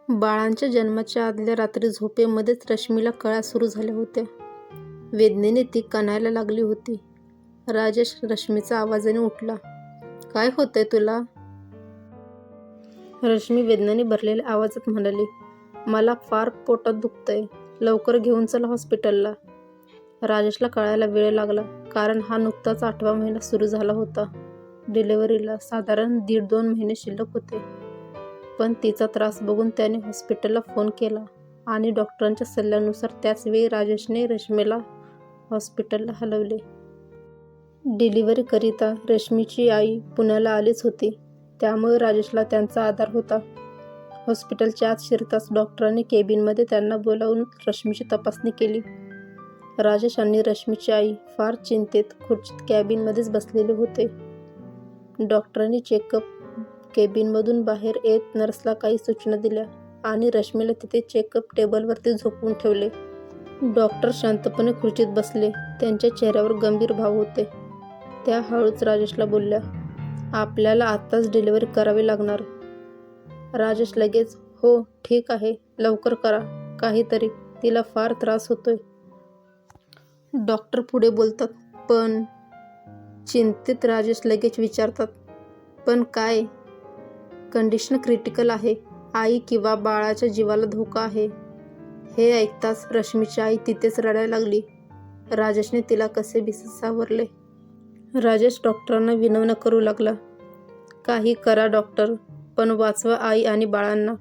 बाळांच्या जन्माच्या आदल्या रात्री झोपेमध्येच रश्मीला कळा सुरू झाल्या होत्या. वेदनेने ती कणायला लागली होती. राजेश रश्मीचा आवाजाने उठला. काय होतंय तुला? रश्मी वेदनेने भरलेल्या आवाजात म्हणाली, मला फार पोटात दुखतंय. लवकर घेऊन चला हॉस्पिटलला. राजेशला कळायला वेळ लागला, कारण हा नुकताच 8वा महिना सुरू झाला होता. डिलिव्हरीला साधारण 1.5-2 महिने शिल्लक होते. पण तिचा त्रास बघून त्याने हॉस्पिटलला फोन केला आणि डॉक्टरांच्या सल्ल्यानुसार त्याच वेळी राजेशने रश्मीला हॉस्पिटलला हलवले. डिलिव्हरीकरिता रश्मीची आई पुण्याला आलीच होती, त्यामुळे राजेशला त्यांचा आधार होता. हॉस्पिटलच्या आत शिरताच डॉक्टरांनी केबिनमध्ये त्यांना बोलावून रश्मीची तपासणी केली. राजेश आणि रश्मीची आई फार चिंतेत खुर्चीत कॅबिनमध्येच बसलेले होते. डॉक्टरांनी चेकअप केबिनमधून बाहेर येत नर्सला काही सूचना दिल्या आणि रश्मीला तिथे चेकअप टेबलवरती झोपवून ठेवले. डॉक्टर शांतपणे खुर्चीत बसले. त्यांच्या चेहऱ्यावर गंभीर भाव होते. त्या हळूच राजेशला बोलल्या, आपल्याला आत्ताच डिलिव्हरी करावी लागणार. राजेश लगेच, हो ठीक आहे, लवकर करा. काहीतरी तिला फार त्रास होतोय. डॉक्टर पुढे बोलतात, पण चिंतित राजेश लगेच विचारतात, पण काय? कंडिशन क्रिटिकल आहे. आई किंवा बाळाच्या जीवाला धोका आहे. हे ऐकताच रश्मीची आई तिथेच रडायला लागली. राजेशने तिला कसे बिसे सावरले. राजेश डॉक्टरांना विनवण्या करू लागला, काही करा डॉक्टर, पण वाचवा आई आणि बाळांना.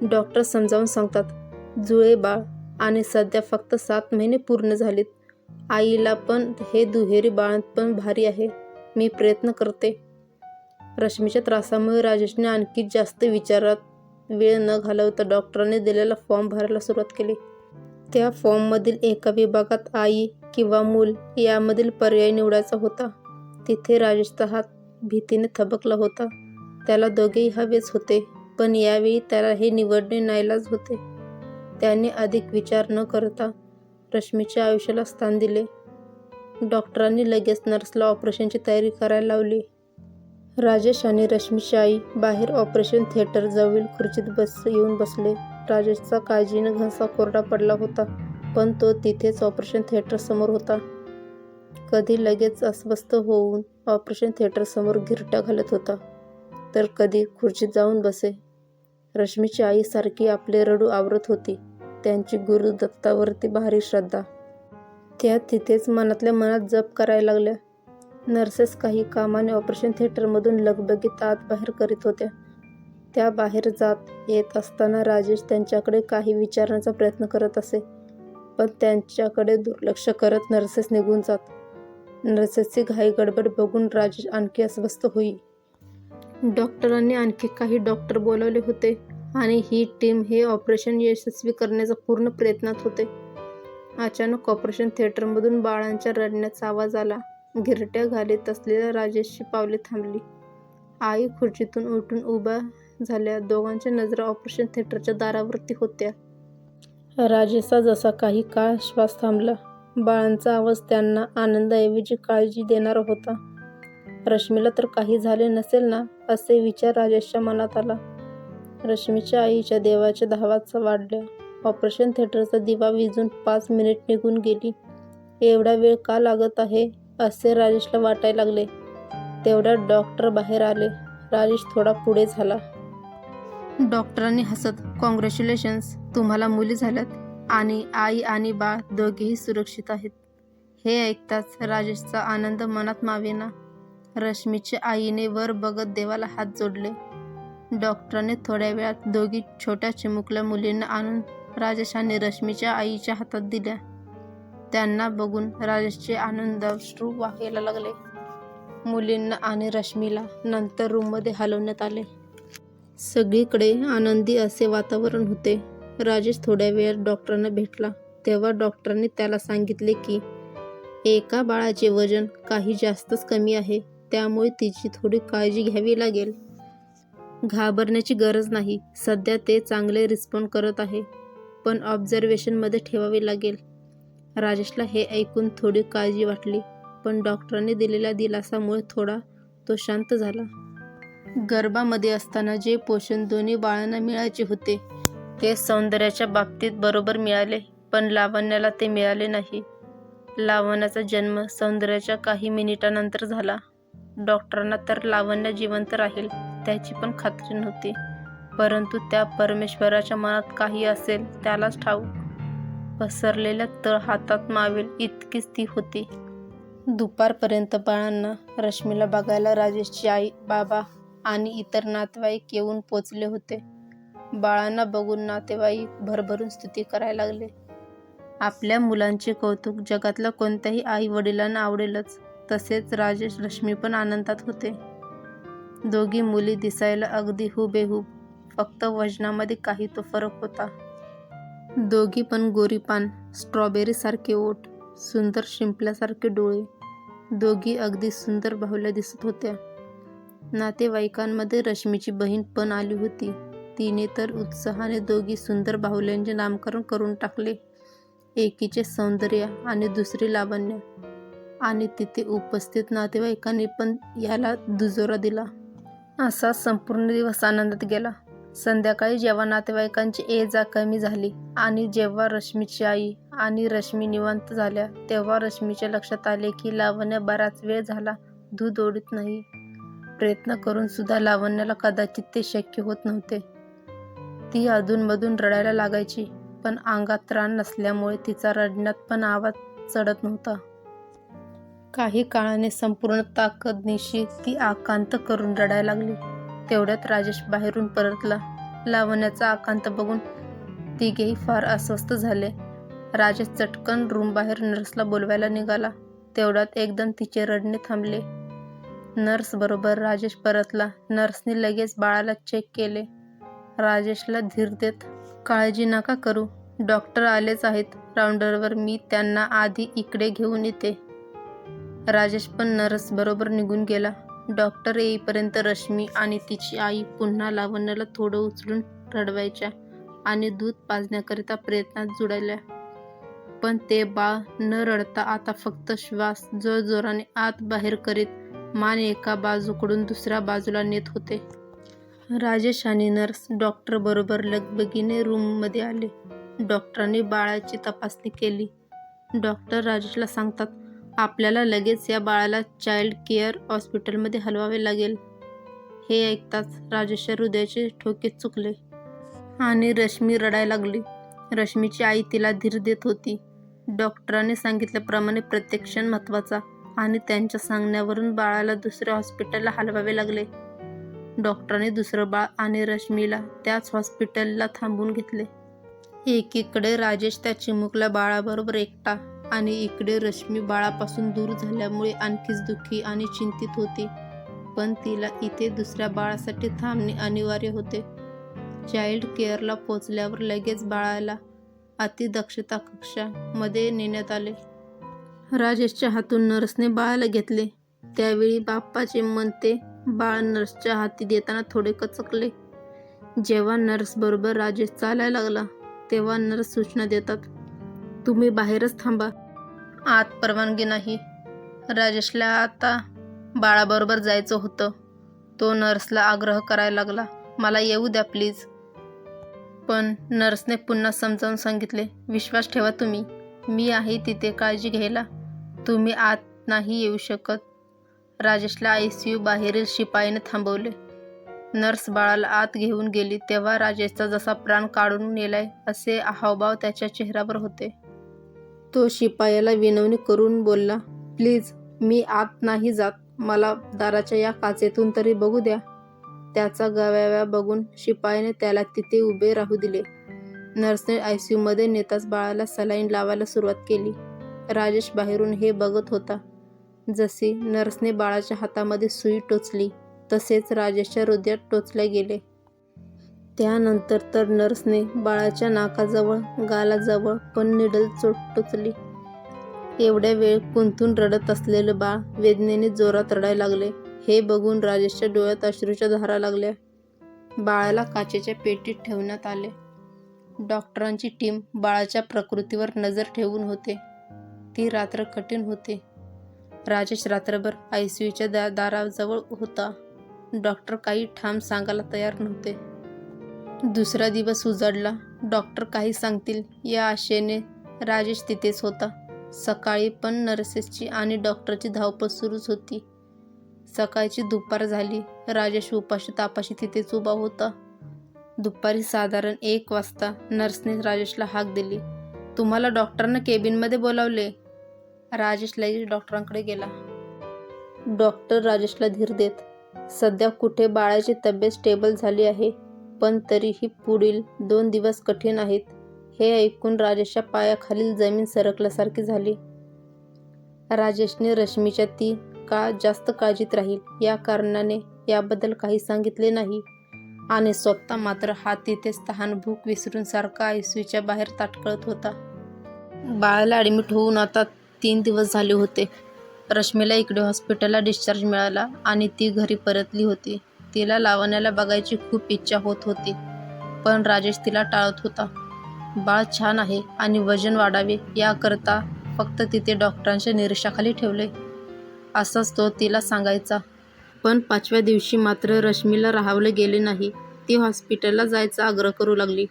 डॉक्टर समजावून सांगतात, जुळे बाळ आणि सध्या फक्त 7 महिने पूर्ण झालीत. आईला पण हे दुहेरी बाळंतपण भारी आहे. मी प्रयत्न करते. रश्मीच्या त्रासामुळे राजेशने आणखी जास्त विचारात वेळ न घालवता डॉक्टरांनी दिलेला फॉर्म भरायला सुरुवात केली. त्या फॉर्ममधील एका विभागात आई किंवा मूल यामधील पर्याय निवडायचा होता. तिथे राजेशचा हात भीतीने थबकला होता. त्याला दोघेही हवेच होते, पण यावेळी त्याला हे निवडणे नाईलाज होते. त्याने अधिक विचार न करता रश्मीच्या आयुष्याला स्थान दिले. डॉक्टरांनी लगेच नर्सला ऑपरेशनची तयारी करायला लावली. राजेश आणि रश्मीची आई बाहेर ऑपरेशन थिएटर जवळील खुर्चीत येऊन बसले. राजेशचा काळजीने घसा कोरडा पडला होता, पण तो तिथेच ऑपरेशन थिएटरसमोर होता. कधी लगेच अस्वस्थ होऊन ऑपरेशन थिएटरसमोर घिरट्या घालत होता, तर कधी खुर्चीत जाऊन बसे. रश्मीची आई सारखी आपले रडू आवरत होती. त्यांची गुरुदत्तावरती भारी श्रद्धा. त्या तिथेच मनातल्या मनात जप करायला लागल्या. नर्सेस काही कामाने ऑपरेशन थिएटरमधून लगबगीत आत बाहेर करीत होत्या. त्या बाहेर जात येत असताना राजेश त्यांच्याकडे काही विचारण्याचा प्रयत्न करत असे, पण त्यांच्याकडे दुर्लक्ष करत नर्सेस निघून जात. नर्सेसची घाई गडबड बघून राजेश आणखी अस्वस्थ होई. डॉक्टरांनी आणखी काही डॉक्टर बोलावले होते आणि ही टीम हे ऑपरेशन यशस्वी करण्याचा पूर्ण प्रयत्नात होते. अचानक ऑपरेशन थिएटरमधून बाळांच्या रडण्याचा आवाज आला. घिरट्या घालीत असलेल्या राजेशची पावले थांबली. आई खुर्चीतून उठून उभ्या झाल्या. दोघांच्या नजरा ऑपरेशन थिएटरच्या दारावरती होत्या. राजेशचा जसा काही काळ श्वास थांबला. बाळांचा आवाज त्यांना आनंदाऐवजी काळजी देणारा होता. रश्मीला तर काही झाले नसेल ना, असे विचार राजेशच्या मनात आला. रश्मीच्या आईच्या देवाच्या धावा वाढल्या. ऑपरेशन थिएटरचा दिवा विझून 5 मिनिट निघून गेली. एवढा वेळ का लागत आहे असे राजेशला वाटायला लागले. तेवढ्यात डॉक्टर बाहेर आले. राजेश थोडा पुढे झाला. डॉक्टरांनी हसत, कॉंग्रॅच्युलेशन्स, तुम्हाला मुली झाल्यात आणि आई आणि बाळ दोघेही सुरक्षित आहेत. हे ऐकताच राजेशचा आनंद मनात मावेना. रश्मीच्या आईने वर बघत देवाला हात जोडले. डॉक्टरांनी थोड्या वेळात दोघी छोट्या चिमुकल्या मुलींना आणून राजेश आणि रश्मीच्या आईच्या हातात दिल्या. त्यांना बघून राजेशचे आनंदाश्रू वाहायला लागले. मुलींना आणि रश्मीला नंतर रूममध्ये हलवण्यात आले. सगळीकडे आनंदी असे वातावरण होते. राजेश थोड्या वेळात डॉक्टरांना भेटला. तेव्हा डॉक्टरांनी त्याला सांगितले की एका बाळाचे वजन काही जास्तच कमी आहे, त्यामुळे तिची थोडी काळजी घ्यावी लागेल. घाबरण्याची गरज नाही. सध्या ते चांगले रिस्पॉन्ड करत आहे, पण ऑब्झर्वेशनमध्ये ठेवावे लागेल. राजेशला हे ऐकून थोडी काळजी वाटली, पण डॉक्टरांनी दिलेल्या दिलासामुळे थोडा तो शांत झाला. गर्भामध्ये असताना जे पोषण दोन्ही बाळांना मिळायचे होते ते सौंदर्याच्या बाबतीत बरोबर मिळाले, पण लावण्याला ते मिळाले नाही. लावण्याचा जन्म सौंदर्याच्या काही मिनिटांनंतर झाला. डॉक्टरांना तर लावण्य जिवंत राहील त्याची पण खात्री नव्हती, परंतु त्या परमेश्वराच्या मनात काही असेल त्यालाच ठाऊक. पसरलेल्या तळ हातात मावेल इतकीच ती होती. दुपारपर्यंत बाळांना, रश्मीला बघायला राजेशची आई, बाबा आणि इतर नातेवाईक येऊन पोचले होते. बाळांना बघून नातेवाईक भरभरून स्तुती करायला लागले. आपल्या मुलांचे कौतुक जगातल्या कोणत्याही आई वडिलांना आवडेलच. तसेच राजेश, रश्मी पण आनंदात होते. दोघी मुली दिसायला अगदी हुबेहूब, फक्त वजनामध्ये काही तो फरक होता. दोघी पण गोरीपान, स्ट्रॉबेरी सारखे ओठ, सुंदर शिंपल्यासारखे डोळे. दोघी अगदी सुंदर बाहुल्या दिसत होत्या. नातेवाईकांमध्ये रश्मीची बहीण पण आली होती. तिने तर उत्साहाने दोघी सुंदर बाहुल्यांचे नामकरण करून टाकले. एकीचे सौंदर्य आणि दुसरी लावण्य. आणि तिथे उपस्थित नातेवाईकांनी पण याला दुजोरा दिला. असा संपूर्ण दिवस आनंदात गेला. संध्याकाळी जेव्हा नातेवाईकांची ये-जा कमी झाली आणि जेव्हा रश्मीची आई आणि रश्मी निवांत झाल्या, तेव्हा रश्मीच्या लक्षात आले की लावण्य बराच वेळ झाला दूध ओढत नाही. प्रयत्न करून सुद्धा लावण्याला कदाचित ते शक्य होत नव्हते. ती अधूनमधून रडायला लागायची, पण अंगात त्राण नसल्यामुळे तिचा रडण्यात पण आवाज चढत नव्हता. काही काळाने संपूर्ण ताकदनिशी ती आकांत करून रडायला लागली. तेवढ्यात राजेश बाहेरून परतला. लावण्याचा आकांत बघून तिघेही फार अस्वस्थ झाले. राजेश चटकन रूमबाहेर नर्सला बोलवायला निघाला. तेवढ्यात एकदम तिचे रडणे थांबले. नर्स बरोबर राजेश परतला. नर्सने लगेच बाळाला चेक केले. राजेशला धीर देत, काळजी नका करू, डॉक्टर आलेच आहेत राऊंडवर, मी त्यांना आधी इकडे घेऊन येते. राजेश पण नर्स बरोबर निघून गेला. डॉक्टर येईपर्यंत रश्मी आणि तिची आई पुन्हा लावण्याला थोडं उचलून रडवायच्या आणि दूध पाजण्याकरिता प्रयत्नात जुळल्या. पण ते बाळ न रडता आता फक्त श्वास जोरजोराने आत बाहेर करीत मान एका बाजूकडून दुसऱ्या बाजूला नेत होते. राजेश आणि नर्स डॉक्टर बरोबर लगबगीने रूममध्ये आले. डॉक्टरांनी बाळाची तपासणी केली. डॉक्टर राजेशला सांगतात, आपल्याला लगेच या बाळाला चाइल्ड केअर हॉस्पिटलमध्ये हलवावे लागेल. हे ऐकताच राजेशच्या हृदयाचे ठोके चुकले आणि रश्मी रडायला लागली. रश्मीची आई तिला धीर देत होती. डॉक्टरांनी सांगितल्याप्रमाणे प्रत्येक क्षण महत्त्वाचा आणि त्यांच्या सांगण्यावरून बाळाला दुसऱ्या हॉस्पिटलला हलवावे लागले. डॉक्टरांनी दुसरं बाळ आणि रश्मीला त्याच हॉस्पिटलला थांबवून घेतले. एकीकडे राजेश त्या चिमुकल्या बाळाबरोबर एकटा आणि इकडे रश्मी बाळापासून दूर झाल्यामुळे आणखीच दुःखी आणि चिंतित होती. पण तिला इथे दुसऱ्या बाळासाठी थांबणे अनिवार्य होते. चाइल्ड केअरला पोचल्यावर लगेच बाळाला अतिदक्षता कक्षामध्ये नेण्यात आले. राजेशच्या हातून नर्सने बाळाला घेतले. त्यावेळी बाप्पाचे मन ते बाळ नर्सच्या हाती देताना थोडे कचकले. जेव्हा नर्स बरोबर राजेश चालायला लागला तेव्हा नर्स सूचना देतात, तुम्ही बाहेरच थांबा, आत परवानगी नाही. राजेशला आता बाळाबरोबर जायचं होतं. तो नर्सला आग्रह करायला लागला, मला येऊ द्या प्लीज. पण नर्सने पुन्हा समजावून सांगितले, विश्वास ठेवा तुम्ही, मी आहे तिथे काळजी घ्यायला, तुम्ही आत नाही येऊ शकत. राजेशला ICU बाहेरील शिपाईने थांबवले. नर्स बाळाला आत घेऊन गेली तेव्हा राजेशचा जसा प्राण काढून नेलाय असे हावभाव त्याच्या चेहऱ्यावर होते. तो शिपायाला विनवणी करून बोलला, प्लीज मी आत नाही जात, मला दाराच्या या काचेतून तरी बघू द्या. त्याचा गवाया बघून शिपायाने त्याला तिथे उभे राहू दिले. नर्सने ICU मध्ये नेताच बाळाला सलाईन लावायला सुरुवात केली. राजेश बाहेरून हे बघत होता. जशी नर्सने बाळाच्या हातामध्ये सुई टोचली तसेच राजेशच्या हृदयात टोचले गेले. त्यानंतर तर नर्सने बाळाच्या नाकाजवळ, गालाजवळ पण निडल टोचली. एवढ्या वेळ कुंतून रडत असलेलं बाळ वेदनेने जोरात रडायला लागले. हे बघून राजेशच्या डोळ्यात अश्रूच्या धारा लागल्या. बाळाला काचेच्या पेटीत ठेवण्यात आले. डॉक्टरांची टीम बाळाच्या प्रकृतीवर नजर ठेवून होते. ती रात्र कठीण होती. राजेश रात्रभर ICUच्या दाराजवळ होता. डॉक्टर काही ठाम सांगायला तयार नव्हते. दुसरा दिवस उजाडला. डॉक्टर काही सांगतील या आशेने राजेश तिथेच होता. सकाळी पण नर्सेसची आणि डॉक्टरची धावपळ सुरूच होती. सकाळची दुपार झाली. राजेश उपाशी तापाशी तिथेच उभा होता. दुपारी साधारण 1 वाजता नर्सने राजेशला हाक दिली. तुम्हाला डॉक्टरनं केबिनमध्ये बोलावले. राजेश लगेच डॉक्टरांकडे गेला. डॉक्टर राजेशला धीर देत, सध्या कुठे बाळाची तब्येत स्टेबल झाली आहे, पण तरीही पुढील 2 दिवस कठीण आहेत. हे ऐकून राजेशच्या पायाखालील जमीन सरकल्यासारखी झाली. राजेशने रश्मीच्या ती का जास्त काळजीत राहील या कारणाने याबद्दल काही सांगितले नाही आणि स्वतः मात्र हा तिथेच तहानभूक विसरून सारखा ICUच्या बाहेर ताटकळत होता. बाळाला ॲडमिट होऊन आता 3 दिवस झाले होते. रश्मीला इकडे हॉस्पिटलला डिस्चार्ज मिळाला आणि ती घरी परतली होती. तिला लावण्याला बघायची खूप इच्छा होत होती, पण राजेश तिला टाळत होता. बाळ छान आहे आणि वजन वाढावे याकरता फक्त तिथे डॉक्टरांच्या निरीक्षणाखाली ठेवले, असंच तो तिला सांगायचा. पण 5व्या दिवशी मात्र रश्मीला राहावले गेले नाही. ती हॉस्पिटलला जायचा आग्रह करू लागली.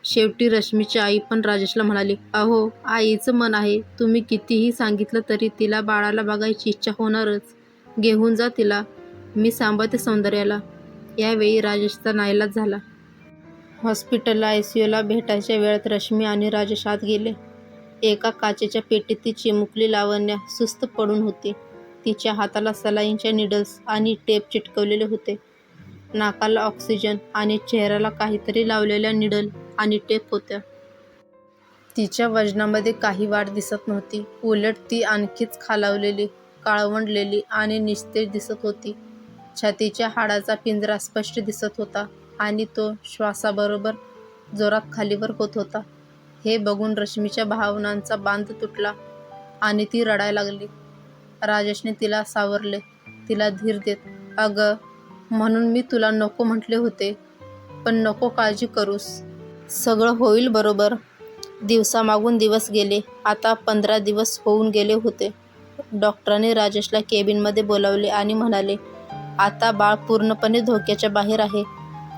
शेवटी रश्मीची आई पण राजेशला म्हणाली, अहो, आईचं मन आहे, तुम्ही कितीही सांगितलं तरी तिला बाळाला बघायची इच्छा होणारच. घेऊन जा तिला, मी सांभाळते सौंदर्याला. यावेळी राजेशचा नाईलाज झाला. हॉस्पिटलला ICUला भेटायच्या वेळात रश्मी आणि राजेश आत गेले. एका काचेच्या पेटीत ती चिमुकली लावण्या सुस्त पडून होती. तिच्या हाताला सलाईनच्या निडल्स आणि टेप चिटकवलेले होते. नाकाला ऑक्सिजन आणि चेहऱ्याला काहीतरी लावलेल्या निडल आणि टेप होत्या. तिच्या वजनामध्ये काही वाढ दिसत नव्हती. उलट ती आणखीच खालावलेली, काळवंडलेली आणि निस्तेज दिसत होती. छातीच्या हाडाचा पिंजरा स्पष्ट दिसत होता आणि तो श्वासाबरोबर जोरात खालीवर होत होता. हे बघून रश्मीच्या भावनांचा बांध तुटला आणि ती रडायला लागली. राजेशने तिला सावरले, तिला धीर देत, अगं, म्हणून मी तुला नको म्हटले होते, पण नको काळजी करूस. सगळं होईल बरोबर. दिवसामागून दिवस गेले. आता 15 दिवस होऊन गेले होते. डॉक्टरांनी राजेशला केबिनमध्ये बोलावले आणि म्हणाले, आता बाळ पूर्णपणे धोक्याच्या बाहेर आहे.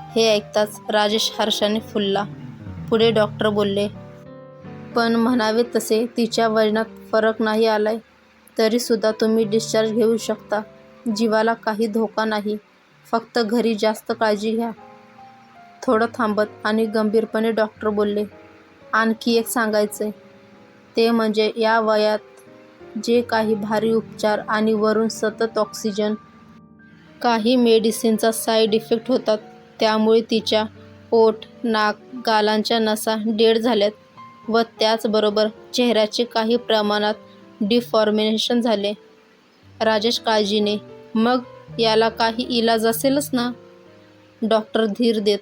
हे ऐकताच राजेश हर्षाने फुलला. पुढे डॉक्टर बोलले, पण म्हणावे तसे तिच्या वजनात फरक नाही आलाय. तरीसुद्धा तुम्ही डिस्चार्ज घेऊ शकता. जीवाला काही धोका नाही. फक्त घरी जास्त काळजी घ्या. थोडं थांबत आणि गंभीरपणे डॉक्टर बोलले, आणखी एक सांगायचंय, ते म्हणजे या वयात जे काही भारी उपचार आणि वरून सतत ऑक्सिजन, काही मेडिसिनचा साईड इफेक्ट होतात. त्यामुळे तिच्या ओठ, नाक, गालांच्या नसा डेड झाल्यात व त्याचबरोबर चेहऱ्याचे काही प्रमाणात डिफॉर्मेशन झाले. राजेश काळजीने, मग याला काही इलाज असेलच ना? डॉक्टर धीर देत,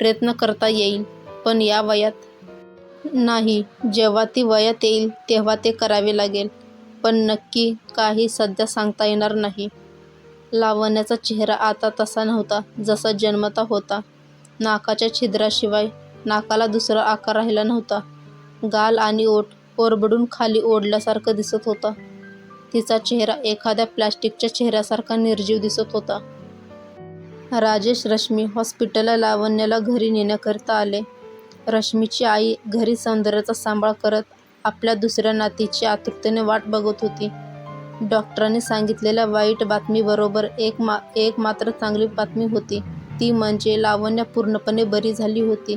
प्रयत्न करता येईल, पण या वयात नाही. जेव्हा ती वयात येईल तेव्हा ते करावे लागेल, पण नक्की काही सध्या सांगता येणार नाही. लावण्याचा चेहरा आता तसा नव्हता जसा जन्मता होता. नाकाच्या छिद्राशिवाय नाकाला दुसरा आकार राहिला नव्हता. गाल आणि ओठ ओरबडून खाली ओढल्यासारखं दिसत होता. तिचा चेहरा एखाद्या प्लॅस्टिकच्या चेहऱ्यासारखा निर्जीव दिसत होता. राजेश रश्मी हॉस्पिटलला लावण्याला घरी नेण्याकरिता आले. रश्मीची आई घरी सौंदर्याचा सांभाळ करत आपल्या दुसऱ्या नातीची आतुरतेने वाट बघत होती. डॉक्टरांनी सांगितलेल्या वाईट बातमीबरोबर एक मात्र चांगली बातमी होती. ती म्हणजे लावण्या पूर्णपणे बरी झाली होती.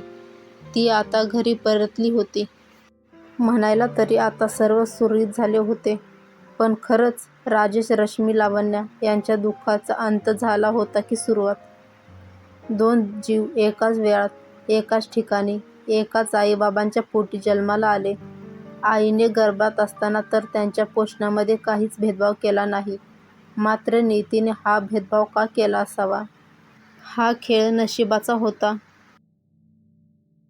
ती आता घरी परतली होती. म्हणायला तरी आता सर्व सुरळीत झाले होते. पण खरंच राजेश, रश्मी, लावण्या यांच्या दुःखाचा अंत झाला होता की सुरुवात? 2 जीव एकाच वेळात, एकाच ठिकाणी, एकाच आईबाबांच्या पोटी जन्माला आले. आईने गर्भात असताना तर त्यांच्या पोषणामध्ये काहीच भेदभाव केला नाही. मात्र नियतीने हा भेदभाव का केला असावा? हा खेळ नशिबाचा होता.